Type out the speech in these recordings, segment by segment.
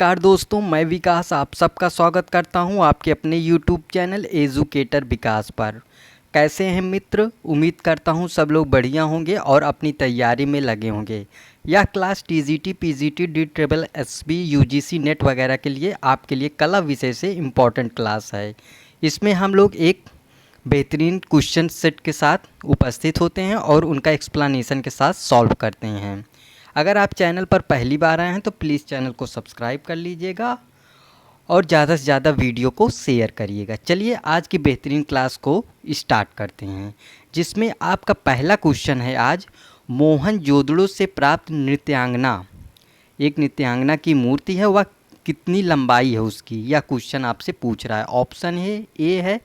नमस्कार दोस्तों, मैं विकास आप सबका स्वागत करता हूं आपके अपने YouTube चैनल एजुकेटर विकास पर। कैसे हैं मित्र? उम्मीद करता हूं सब लोग बढ़िया होंगे और अपनी तैयारी में लगे होंगे। यह class TGT, PGT, DSSB, UGC net वगैरह के लिए आपके लिए कला विषय से इम्पॉर्टेंट क्लास है। इसमें हम लोग एक बेहतरीन क्वेश्चन सेट के साथ उपस्थित होते हैं और उनका एक्सप्लेनेशन के साथ सॉल्व करते हैं। अगर आप चैनल पर पहली बार आए हैं तो प्लीज़ चैनल को सब्सक्राइब कर लीजिएगा और ज़्यादा से ज़्यादा वीडियो को शेयर करिएगा। चलिए आज की बेहतरीन क्लास को स्टार्ट करते हैं, जिसमें आपका पहला क्वेश्चन है आज मोहनजोदड़ो से प्राप्त नृत्यांगना। एक नृत्यांगना की मूर्ति है, वह कितनी लंबाई है उसकी, यह क्वेश्चन आपसे पूछ रहा है। ऑप्शन है ए है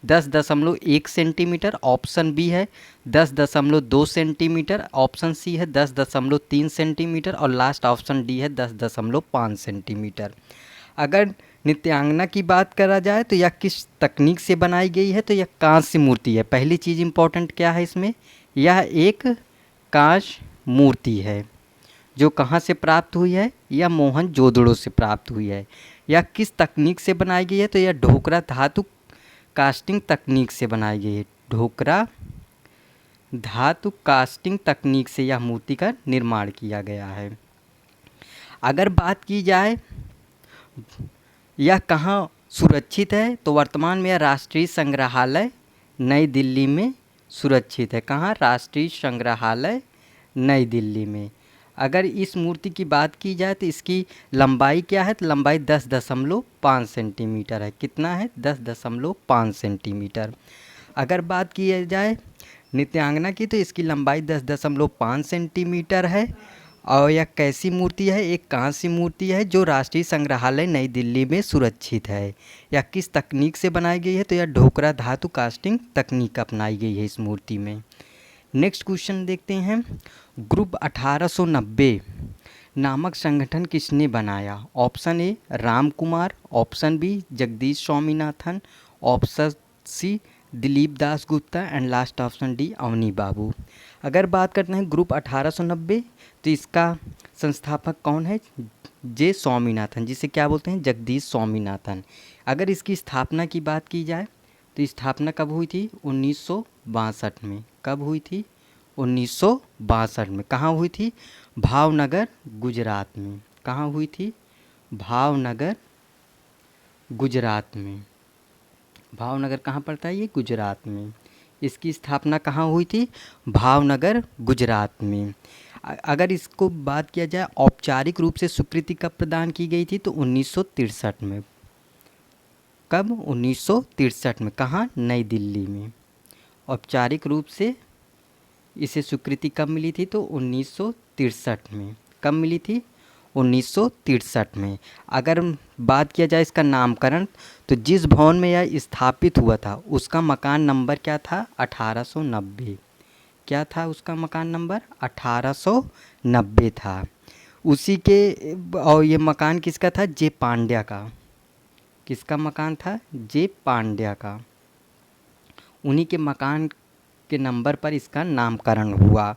10.1 सेंटीमीटर, ऑप्शन बी है 10.2 सेंटीमीटर, ऑप्शन सी है 10.3 सेंटीमीटर और लास्ट ऑप्शन डी है 10.5 सेंटीमीटर। अगर नृत्यांगना की बात करा जाए तो यह किस तकनीक से बनाई गई है, तो यह कांस्य मूर्ति है। पहली चीज़ इम्पोर्टेंट क्या है इसमें, यह एक कांस्य मूर्ति है जो कहाँ से प्राप्त हुई है, यह मोहनजोदड़ो से प्राप्त हुई है। यह किस तकनीक से बनाई गई है, तो यह ढोकरा धातु कास्टिंग तकनीक से बनाई गई है। ढोकरा धातु कास्टिंग तकनीक से यह मूर्ति का निर्माण किया गया है। अगर बात की जाए यह कहाँ सुरक्षित है, तो वर्तमान में यह राष्ट्रीय संग्रहालय नई दिल्ली में सुरक्षित है। कहाँ? राष्ट्रीय संग्रहालय नई दिल्ली में। अगर इस मूर्ति की बात की जाए तो इसकी लंबाई क्या है, तो लंबाई 10.5 सेंटीमीटर है। कितना है? 10.5 सेंटीमीटर। अगर बात की जाए नृत्यांगना की तो इसकी लंबाई 10.5 सेंटीमीटर है और यह कैसी मूर्ति है, एक कांस्य मूर्ति है जो राष्ट्रीय संग्रहालय नई दिल्ली में सुरक्षित है। यह किस तकनीक से बनाई गई है, तो यह ढोकरा धातु कास्टिंग तकनीक अपनाई गई है इस मूर्ति में। नेक्स्ट क्वेश्चन देखते हैं। ग्रुप 1890 नामक संगठन किसने बनाया? Option A Ram Kumar, option B Jagdish Swaminathan, option C Dilip Das Gupta and last option D Avani Babu. अगर बात करते हैं ग्रुप 1890 तो इसका संस्थापक कौन है? जे स्वामीनाथन, जिसे क्या बोलते हैं? जगदीश स्वामीनाथन। अगर इसकी स्थापना की बात की जाए तो स्थापना कब हुई थी? 1962 में। कब हुई थी? 1962 में। कहाँ हुई थी? भावनगर गुजरात में। कहाँ हुई थी? भावनगर गुजरात में। भावनगर कहाँ पड़ता है? ये गुजरात में। इसकी स्थापना कहाँ हुई थी? भावनगर गुजरात में। अगर इसको बात किया जाए औपचारिक रूप से स्वीकृति कब प्रदान की गई थी, तो 1963 में। कब? 1963 में। कहाँ? नई दिल्ली में। औपचारिक रूप से इसे स्वीकृति कब मिली थी, तो 1963 में। कब मिली थी? 1963 में। अगर बात किया जाए इसका नामकरण तो जिस भवन में यह स्थापित हुआ था उसका मकान नंबर क्या था? 1890। क्या था उसका मकान नंबर? 1890 था। उसी के और ये मकान किसका था? जे पांड्या का। किसका मकान था? जे पांड्या का। उन्हीं के मकान के नंबर पर इसका नामकरण हुआ।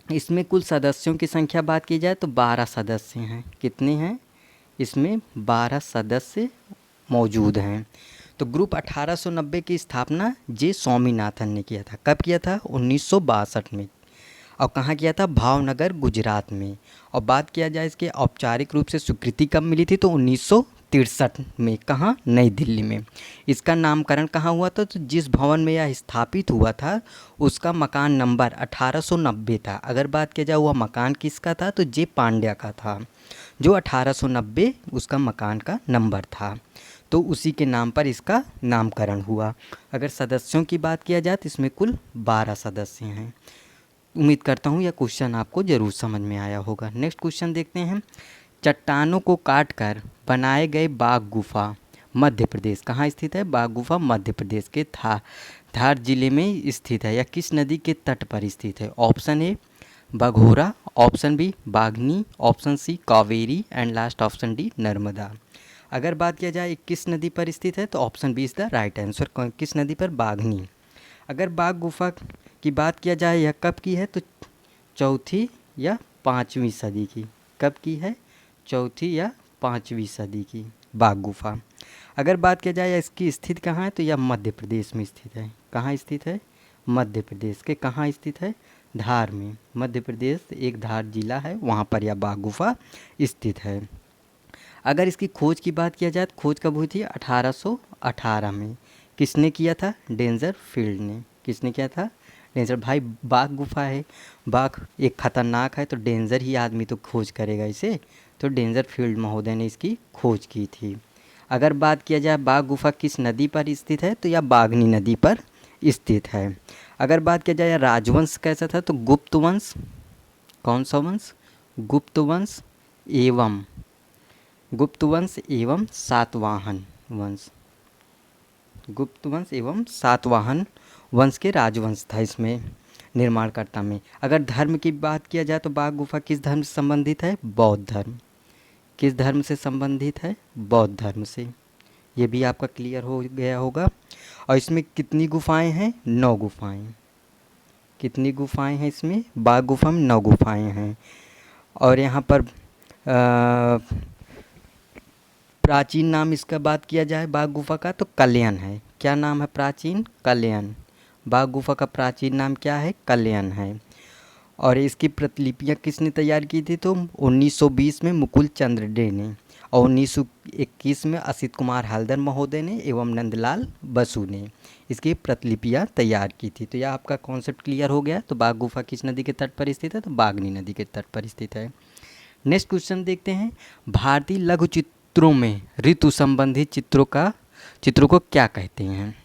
इसमें कुल सदस्यों की संख्या बात की जाए तो 12 सदस्य हैं। कितने हैं? इसमें 12 सदस्य मौजूद हैं। तो ग्रुप 1890 की स्थापना जे स्वामीनाथन ने किया था। कब किया था? 1962 में। और कहाँ किया था? भावनगर गुजरात में। और बात किया जाए इसके औपचारिक रूप से स्वीकृति कब मिली थी, तो 1963 में। कहाँ? नई दिल्ली में। इसका नामकरण कहाँ हुआ था, तो जिस भवन में यह स्थापित हुआ था उसका मकान नंबर 1890 था। अगर बात किया जाए वह मकान किसका था, तो जे पांड्या का था, जो 1890 उसका मकान का नंबर था। तो उसी के नाम पर इसका नामकरण हुआ। अगर सदस्यों की बात किया जाए तो इसमें कुल 12 सदस्य हैं। उम्मीद करता हूँ यह क्वेश्चन आपको ज़रूर समझ में आया होगा। नेक्स्ट क्वेश्चन देखते हैं। चट्टानों को काटकर बनाए गए बाघ गुफा मध्य प्रदेश। कहाँ स्थित है? बाघ गुफा मध्य प्रदेश के धार जिले में स्थित है। यह किस नदी के तट पर स्थित है? Option A Baghora, option B Bagni, option C Kaveri and last option D Narmada. अगर बात किया जाए किस नदी पर स्थित है, तो option B is the right answer. किस नदी पर? बागनी। अगर बाघ गुफा की बात किया जाए यह कब की है, तो चौथी या 5वीं सदी की। कब की है? चौथी या 5वीं सदी की बाघ गुफा। अगर बात किया जाए इसकी स्थिति कहाँ है, तो यह मध्य प्रदेश में स्थित है। कहाँ स्थित है? मध्य प्रदेश के कहाँ स्थित है? धार में। मध्य प्रदेश एक धार जिला है, वहाँ पर यह बाघ गुफा स्थित है। अगर इसकी खोज की बात किया जाए तो खोज कब हुई थी? 1818 में। किसने किया था? डेंजर फील्ड ने। किसने किया था? डेंजर। भाई बाघ गुफा है, बाघ एक खतरनाक है, तो डेंजर ही आदमी तो खोज करेगा इसे, तो डेंजर फील्ड महोदय ने इसकी खोज की थी। अगर बात किया जाए बाघ गुफा किस नदी पर स्थित है, तो यह बागनी नदी पर स्थित है। अगर बात किया जाए राजवंश कैसा था, तो गुप्त वंश। कौन सा वंश? गुप्त वंश एवं सातवाहन वंश। गुप्त वंश एवं सातवाहन वंश के राजवंश था इसमें निर्माणकर्ता में। अगर धर्म की बात किया जाए तो बाघ गुफा किस धर्म से संबंधित है? बौद्ध धर्म। किस धर्म से संबंधित है? बौद्ध धर्म से। ये भी आपका क्लियर हो गया होगा। और इसमें कितनी गुफाएं हैं? 9 गुफाएं। कितनी गुफाएं हैं इसमें? बाघ गुफा में 9 गुफाएं हैं। और यहाँ पर प्राचीन नाम इसका बात किया जाए बाघ गुफा का, तो कल्याण है। क्या नाम है प्राचीन? कल्याण। बाघ गुफा का प्राचीन नाम क्या है? कल्याण है। और इसकी प्रतिलिपियाँ किसने तैयार की थी? तो 1920 में मुकुल चंद्र डे ने, और 1921 में असित कुमार हल्दर महोदय ने एवं नंदलाल बसु ने इसकी प्रतिलिपियाँ तैयार की थी। तो यह आपका कॉन्सेप्ट क्लियर हो गया। तो बाघ गुफा किस नदी के तट पर स्थित है? तो बागनी नदी के तट पर स्थित है। नेक्स्ट क्वेश्चन देखते हैं। भारतीय लघु चित्रों में ऋतु संबंधी चित्रों को क्या कहते हैं?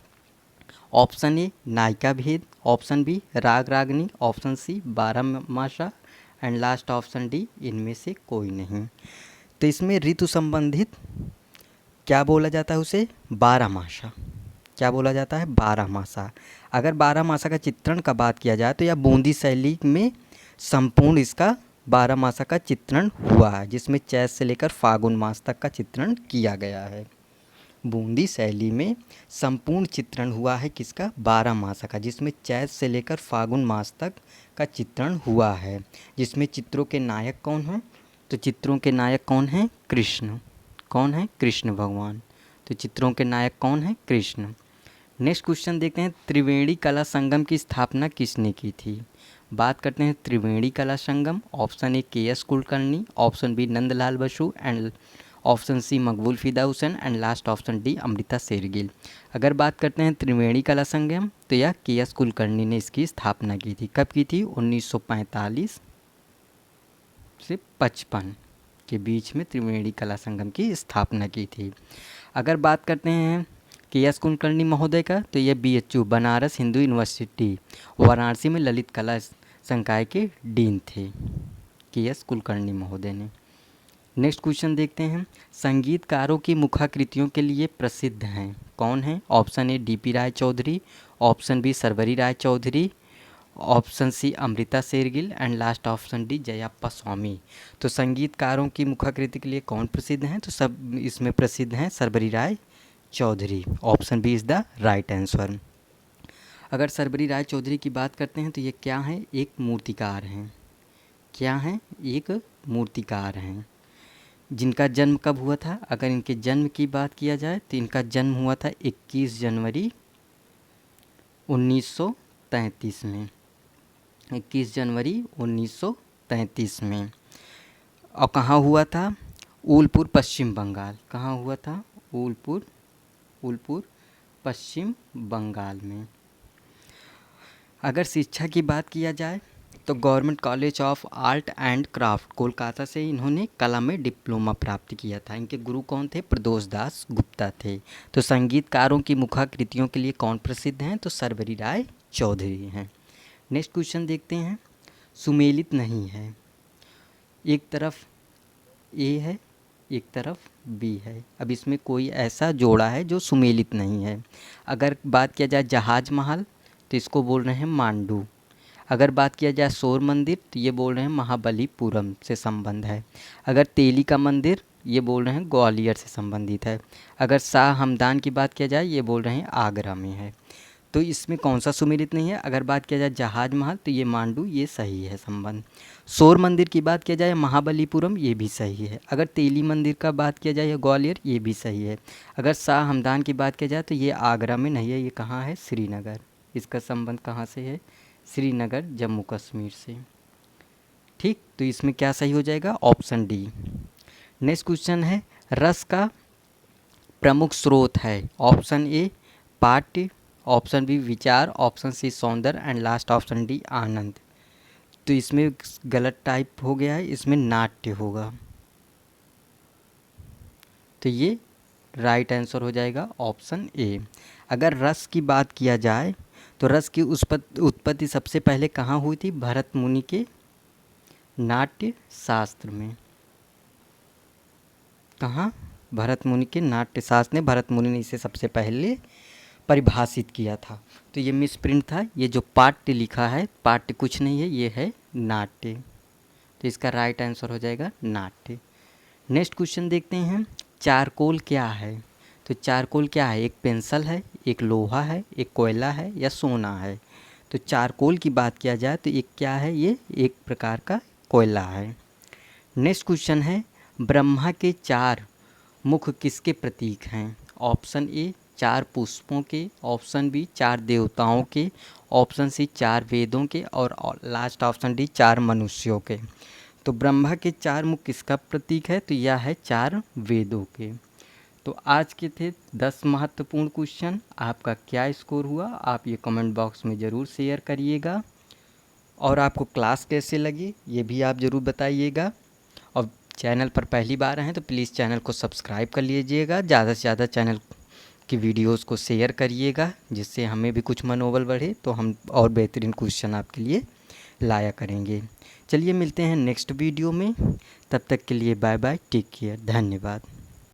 ऑप्शन ए नायिका भेद, ऑप्शन बी राग रागनी, ऑप्शन सी बारहमासा एंड लास्ट ऑप्शन डी इनमें से कोई नहीं। तो इसमें ऋतु संबंधित क्या बोला जाता है? उसे बारहमासा। क्या बोला जाता है? बारहमासा। अगर बारहमासा का चित्रण का बात किया जाए तो यह बूंदी शैली में संपूर्ण इसका बारहमासा का चित्रण हुआ है, जिसमें चैत से लेकर फागुन मास तक का चित्रण किया गया है। बूंदी शैली में संपूर्ण चित्रण हुआ है किसका? बारहमासा का, जिसमें चैत से लेकर फागुन मास तक का चित्रण हुआ है। जिसमें चित्रों के नायक कौन हैं? तो चित्रों के नायक कौन हैं? कृष्ण। कौन है? कृष्ण भगवान। तो चित्रों के नायक कौन हैं? कृष्ण। नेक्स्ट क्वेश्चन देखते हैं। त्रिवेणी कला संगम की स्थापना किसने की थी? बात करते हैं Triveni Kala Sangam. Option A K S. Kulkarni, option B Nandlal Basu and option C Maqbool Fida Husain and last option D Amrita Shergil. अगर बात करते हैं त्रिवेणी कला संगम, तो यह के.एस. कुलकर्णी ने इसकी स्थापना की थी। कब की थी? 1945 से 55 के बीच में त्रिवेणी कला संगम की स्थापना की थी। अगर बात करते हैं के.एस. कुलकर्णी महोदय का, तो ये BHU बनारस हिंदू यूनिवर्सिटी वाराणसी में ललित कला संकाय के डीन थे के.एस. कुलकर्णी महोदय ने। नेक्स्ट क्वेश्चन देखते हैं। संगीतकारों की मुखाकृतियों के लिए प्रसिद्ध हैं। कौन है? Option A DP Roy Chowdhury, option B Sarvari Roy Chowdhury, option C Amrita Shergil and last option D Jayappa Swamy. तो संगीतकारों की मुखाकृति के लिए कौन प्रसिद्ध हैं? तो सब इसमें प्रसिद्ध हैं Sarvari Roy Chowdhury. Option B is the right answer. अगर सर्वरी राय चौधरी की बात करते हैं तो ये क्या हैं? एक मूर्तिकार हैं। क्या हैं? एक मूर्तिकार हैं। जिनका जन्म कब हुआ था? अगर इनके जन्म की बात किया जाए तो इनका जन्म हुआ था 21 जनवरी 1933 में। 21 जनवरी 1933 में। और कहाँ हुआ था? उलपुर पश्चिम बंगाल। कहाँ हुआ था? उलपुर पश्चिम बंगाल में। अगर शिक्षा की बात किया जाए तो government college of art and craft Kolkata से इन्होंने कला में डिप्लोमा प्राप्त किया था। इनके गुरु कौन थे? प्रदोष दास गुप्ता थे। तो संगीतकारों की मुखाकृतियों के लिए कौन प्रसिद्ध हैं? तो सर्वरी राय चौधरी हैं। नेक्स्ट क्वेश्चन देखते हैं। सुमेलित नहीं है। एक तरफ ए है, एक तरफ बी है। अब इसमें कोई ऐसा जोड़ा है जो सुमेलित नहीं है। अगर बात किया जाए जहाज महल तो इसको बोल रहे हैं मांडू। अगर बात किया जाए शोर मंदिर तो ये बोल रहे हैं महाबलीपुरम से संबंध है। अगर तेली का मंदिर ये बोल रहे हैं ग्वालियर से संबंधित है। अगर शाह हमदान की बात किया जाए ये बोल रहे हैं आगरा में है। तो इसमें कौन सा सुमेलित नहीं है? अगर बात किया जाए जहाज महल तो ये मांडू, ये सही है संबंध। शोर मंदिर की बात किया जाए महाबलीपुरम, ये भी सही है। अगर तेली मंदिर का बात किया जाए ग्वालियर, ये भी सही है। अगर शाह हमदान की बात किया जाए तो ये आगरा में नहीं है, ये कहाँ है? श्रीनगर। इसका संबंध कहाँ से है? श्रीनगर, जम्मू कश्मीर से। ठीक, तो इसमें क्या सही हो जाएगा? Option D. नेक्स्ट क्वेश्चन है, रस का प्रमुख स्रोत है? ऑप्शन ए पाठ्य, ऑप्शन बी विचार, ऑप्शन सी सौंदर्य एंड लास्ट ऑप्शन डी आनंद। तो इसमें गलत टाइप हो गया है, इसमें नाट्य होगा। तो ये राइट आंसर हो जाएगा ऑप्शन ए। अगर रस की बात किया जाए तो रस की उत्पत्ति सबसे पहले कहाँ हुई थी? भरत मुनि के नाट्य शास्त्र में। कहाँ? भरत मुनि के नाट्य शास्त्र में भरत मुनि ने इसे सबसे पहले परिभाषित किया था। तो ये मिसप्रिंट था, ये जो पाठ्य लिखा है, पाठ्य कुछ नहीं है, ये है नाट्य। तो इसका राइट आंसर हो जाएगा नाट्य। नेक्स्ट क्वेश्चन देखते हैं, चारकोल क्या है? तो चारकोल क्या है? एक पेंसिल है, एक लोहा है, एक कोयला है या सोना है? तो चारकोल की बात किया जाए तो एक क्या है? ये एक प्रकार का कोयला है। नेक्स्ट क्वेश्चन है, ब्रह्मा के 4 मुख किसके प्रतीक हैं? ऑप्शन ए 4 पुष्पों के, ऑप्शन बी 4 देवताओं के, ऑप्शन सी 4 वेदों के और लास्ट ऑप्शन डी 4 मनुष्यों के। तो ब्रह्मा के 4 मुख किसका प्रतीक है? तो यह है 4 वेदों के। तो आज के थे 10 महत्वपूर्ण क्वेश्चन। आपका क्या स्कोर हुआ? आप ये कमेंट बॉक्स में ज़रूर शेयर करिएगा। और आपको क्लास कैसे लगी ये भी आप ज़रूर बताइएगा। और चैनल पर पहली बार हैं तो प्लीज़ चैनल को सब्सक्राइब कर लीजिएगा। ज़्यादा से ज़्यादा चैनल की वीडियोस को शेयर करिएगा, जिससे हमें भी कुछ मनोबल बढ़े, तो हम और बेहतरीन क्वेश्चन आपके लिए लाया करेंगे। चलिए मिलते हैं नेक्स्ट वीडियो में, तब तक के लिए बाय बाय, टेक केयर, धन्यवाद।